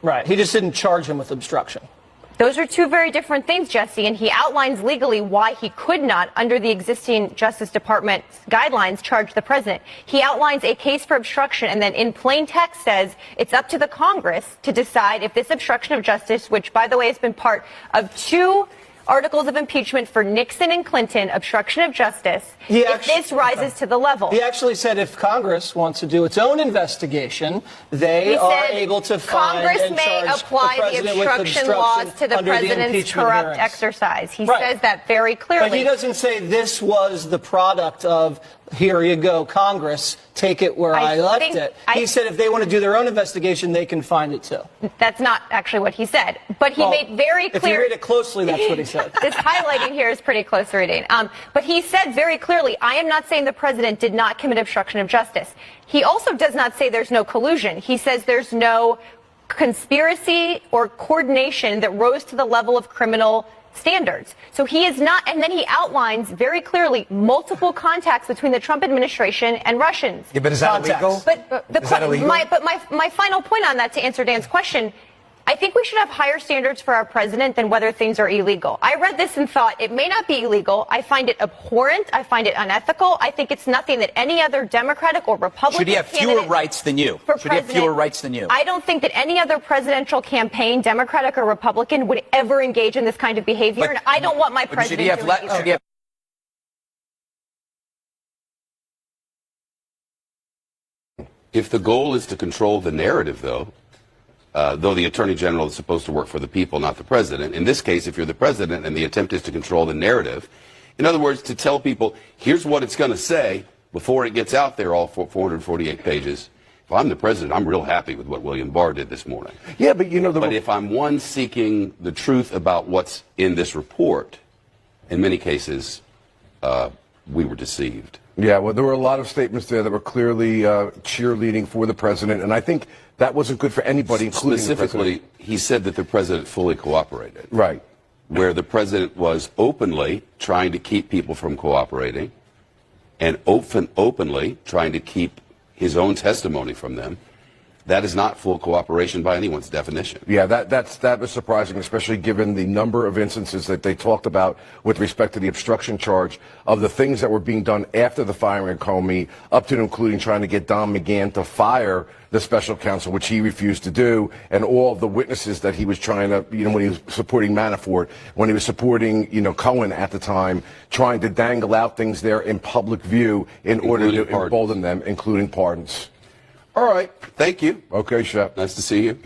Right. He just didn't charge him with obstruction. Those are two very different things, Jesse, and he outlines legally why he could not, under the existing Justice Department guidelines, charge the president. He outlines a case for obstruction and then in plain text says it's up to the Congress to decide if this obstruction of justice, which, by the way, has been part of 2 articles of impeachment for Nixon and Clinton, obstruction of justice, if this rises to the level. He actually said if Congress wants to do its own investigation, they are able to find Congress and may charge apply the president the obstruction laws to the president's corrupt hearings. exercise. He says that very clearly. But he doesn't say this was the product of, here you go, Congress, take it where I left it. He said if they want to do their own investigation, they can find it too. That's not actually what he said. But he made very clear. If you read it closely, that's what he said. This highlighting here is pretty close reading. But he said very clearly, I am not saying the president did not commit obstruction of justice. He also does not say there's no collusion. He says there's no conspiracy or coordination that rose to the level of criminal standards. So he is not, and then he outlines very clearly multiple contacts between the Trump administration and Russians. Yeah, but is that illegal? My final point on that, to answer Dan's question, I think we should have higher standards for our president than whether things are illegal. I read this and thought it may not be illegal. I find it abhorrent. I find it unethical. I think it's nothing that any other Democratic or Republican Should he have fewer rights than you? Should he have fewer rights than you? I don't think that any other presidential campaign, Democratic or Republican, would ever engage in this kind of behavior. And I don't want my president to do it either. If the goal is to control the narrative, though the Attorney General is supposed to work for the people, not the President. In this case, if you're the President and the attempt is to control the narrative, in other words, to tell people, here's what it's going to say before it gets out there, all 448 pages. If I'm the President, I'm real happy with what William Barr did this morning. Yeah, but you know, but if I'm one seeking the truth about what's in this report, in many cases, we were deceived. Yeah, well, there were a lot of statements there that were clearly cheerleading for the president, and I think that wasn't good for anybody, including specifically, the president. He said that the president fully cooperated. Right. Where the president was openly trying to keep people from cooperating and openly trying to keep his own testimony from them. That is not full cooperation by anyone's definition. Yeah, that was surprising, especially given the number of instances that they talked about with respect to the obstruction charge of the things that were being done after the firing of Comey, up to and including trying to get Don McGahn to fire the special counsel, which he refused to do, and all of the witnesses that he was trying to, when he was supporting Manafort, when he was supporting, Cohen at the time, trying to dangle out things there in public view in order to embolden them, including pardons. All right. Thank you. Okay, Shep. Nice to see you.